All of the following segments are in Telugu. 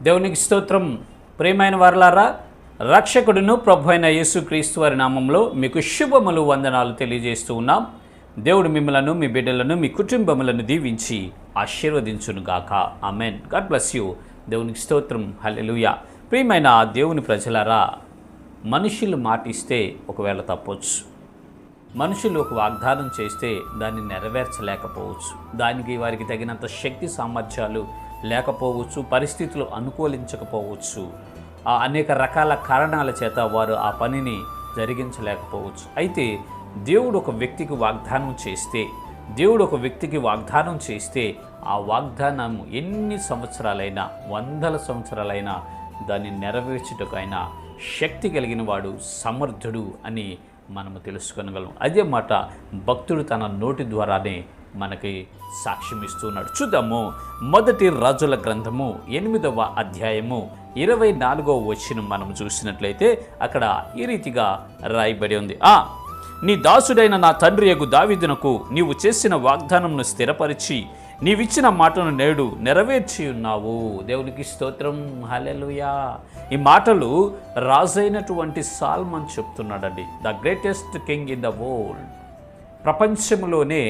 దేవునికి స్తోత్రం. ప్రియమైన వారలారా, రక్షకుడును ప్రభు అయిన యేసుక్రీస్తు వారి నామంలో మీకు శుభములు, వందనాలు తెలియజేస్తూ ఉన్నాం. దేవుడు మిమ్మలను, మీ బిడ్డలను, మీ కుటుంబములను దీవించి ఆశీర్వదించునుగాక. ఆమెన్. God bless you. దేవునికి స్తోత్రం. హల్లెలూయా. ప్రియమైన దేవుని ప్రజలారా, మనుషులు మాటిస్తే ఒకవేళ తప్పొచ్చు, మనుషులు ఒక వాగ్దానం చేస్తే దాన్ని నెరవేర్చలేకపోవచ్చు, దానికి వారికి తగినంత శక్తి సామర్థ్యాలు లేకపోవచ్చు, పరిస్థితులు అనుకూలించకపోవచ్చు, అనేక రకాల కారణాల చేత వారు ఆ పనిని జరిగించలేకపోవచ్చు. అయితే దేవుడు ఒక వ్యక్తికి వాగ్దానం చేస్తే ఆ వాగ్దానం ఎన్ని సంవత్సరాలైనా, వందల సంవత్సరాలైనా దాన్ని నెరవేర్చుటకు ఆయన శక్తి కలిగిన వాడు, సమర్థుడు అని మనము తెలుసుకొనగలం. అదే మాట భక్తుడు తన నోటి ద్వారానే మనకి సాక్ష్యం ఇస్తున్నాడు. చూద్దాము. మొదటి రాజుల గ్రంథము 8వ అధ్యాయము 24వ వచనం మనం చూసినట్లయితే అక్కడ ఈ రీతిగా రాయబడి ఉంది. నీ దాసుడైన నా తండ్రి యగు దావీదునకు నీవు చేసిన వాగ్దానంను స్థిరపరిచి నీవిచ్చిన మాటను నేడు నెరవేర్చి ఉన్నావు. దేవునికి స్తోత్రం. హల్లెలూయా. ఈ మాటలు రాజైనటువంటి సాల్మన్ చెప్తున్నాడండి. The greatest king in the world. ప్రపంచంలోనే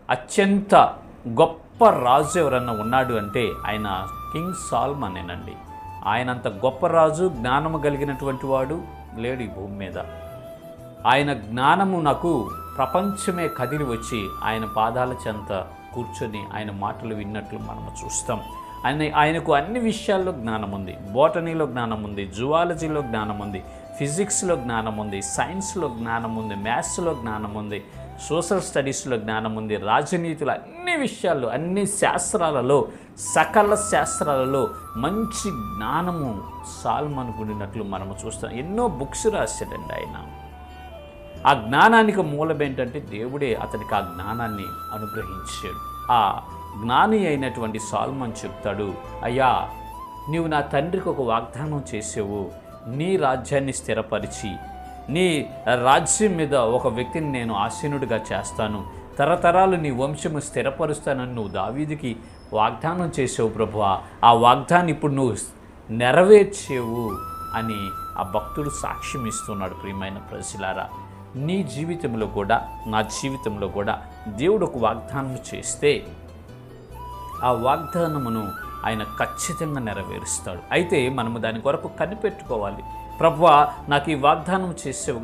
అత్యంత గొప్ప రాజు ఎవరన్నా ఉన్నాడు అంటే ఆయన కింగ్ సాల్మనేనండి. ఆయనంత గొప్ప రాజు, జ్ఞానము కలిగినటువంటి వాడు లేడు ఈ భూమి మీద. ఆయన జ్ఞానము నాకు ప్రపంచమే కదిలి వచ్చి ఆయన పాదాల చెంత కూర్చొని ఆయన మాటలు విన్నట్లు మనము చూస్తాం. ఆయనకు అన్ని విషయాల్లో జ్ఞానం ఉంది. బోటనీలో జ్ఞానం ఉంది, జువాలజీలో జ్ఞానం ఉంది, ఫిజిక్స్లో జ్ఞానం ఉంది, సైన్స్లో జ్ఞానం ఉంది, మ్యాథ్స్లో జ్ఞానం ఉంది, సోషల్ స్టడీస్లో జ్ఞానం ఉంది, రాజనీతిలో అన్ని విషయాల్లో, అన్ని శాస్త్రాలలో, సకల శాస్త్రాలలో మంచి జ్ఞానము సాల్మన్ ఉండినట్లు మనము చూస్తాం. ఎన్నో బుక్స్ రాశాడండి ఆయన. ఆ జ్ఞానానికి మూలం ఏంటంటే దేవుడే అతనికి ఆ జ్ఞానాన్ని అనుగ్రహించాడు. ఆ జ్ఞాని అయినటువంటి సాల్మన్ చెప్తాడు, అయ్యా నీవు నా తండ్రికి ఒక వాగ్దానం చేసావు, నీ రాజ్యాన్ని స్థిరపరిచి నీ రాజ్యం మీద ఒక వ్యక్తిని నేను ఆసీనుడిగా చేస్తాను, తరతరాలు నీ వంశము స్థిరపరుస్తానని నువ్వు దావీదుకి వాగ్దానం చేసావు ప్రభువా, ఆ వాగ్దాన్ని ఇప్పుడు నువ్వు నెరవేర్చేవు అని ఆ భక్తుడు సాక్ష్యం ఇస్తున్నాడు. ప్రియమైన ప్రజలారా, నీ జీవితంలో కూడా, నా జీవితంలో కూడా దేవుడు ఒక వాగ్దానం చేస్తే ఆ వాగ్దానమును ఆయన ఖచ్చితంగా నెరవేరుస్తాడు. అయితే మనము దాని కొరకు కనిపెట్టుకోవాలి. ప్రభువా, నాకు ఈ వాగ్దానం చేసావు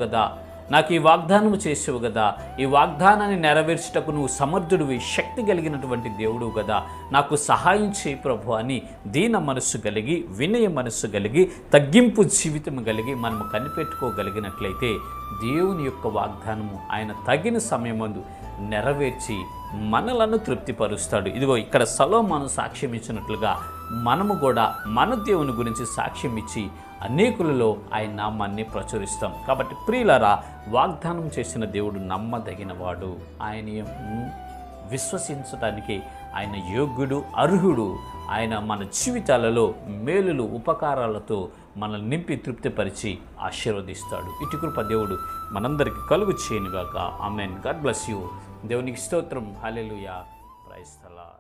కదా, ఈ వాగ్దానాన్ని నెరవేర్చుటకు నువ్వు సమర్థుడివి, శక్తి కలిగినటువంటి దేవుడు కదా, నాకు సహాయం చేయి ప్రభు అని దీన మనస్సు కలిగి, వినయ మనస్సు కలిగి, తగ్గింపు జీవితం కలిగి మనము కనిపెట్టుకోగలిగినట్లయితే దేవుని యొక్క వాగ్దానము ఆయన తగిన సమయమందు నెరవేర్చి మనలను తృప్తిపరుస్తాడు. ఇదిగో ఇక్కడ సొలొమోను సాక్ష్యం ఇచ్చినట్లుగా మనము కూడా మన దేవుని గురించి సాక్ష్యం ఇచ్చి అనేకులలో ఆయన నామాన్ని ప్రచురిస్తాం. కాబట్టి ప్రియులారా, వాగ్దానం చేసిన దేవుడు నమ్మదగినవాడు. ఆయన విశ్వసించడానికి ఆయన యోగ్యుడు, అర్హుడు. ఆయన మన జీవితాలలో మేలులు, ఉపకారాలతో మనల్ని నింపి తృప్తిపరిచి ఆశీర్వదిస్తాడు. ఇటు కృప దేవుడు మనందరికీ కలుగు చేయనుగాక. ఆమెన్. God bless you. దేవునికి స్తోత్రం. హల్లెలూయా. Praise the lord.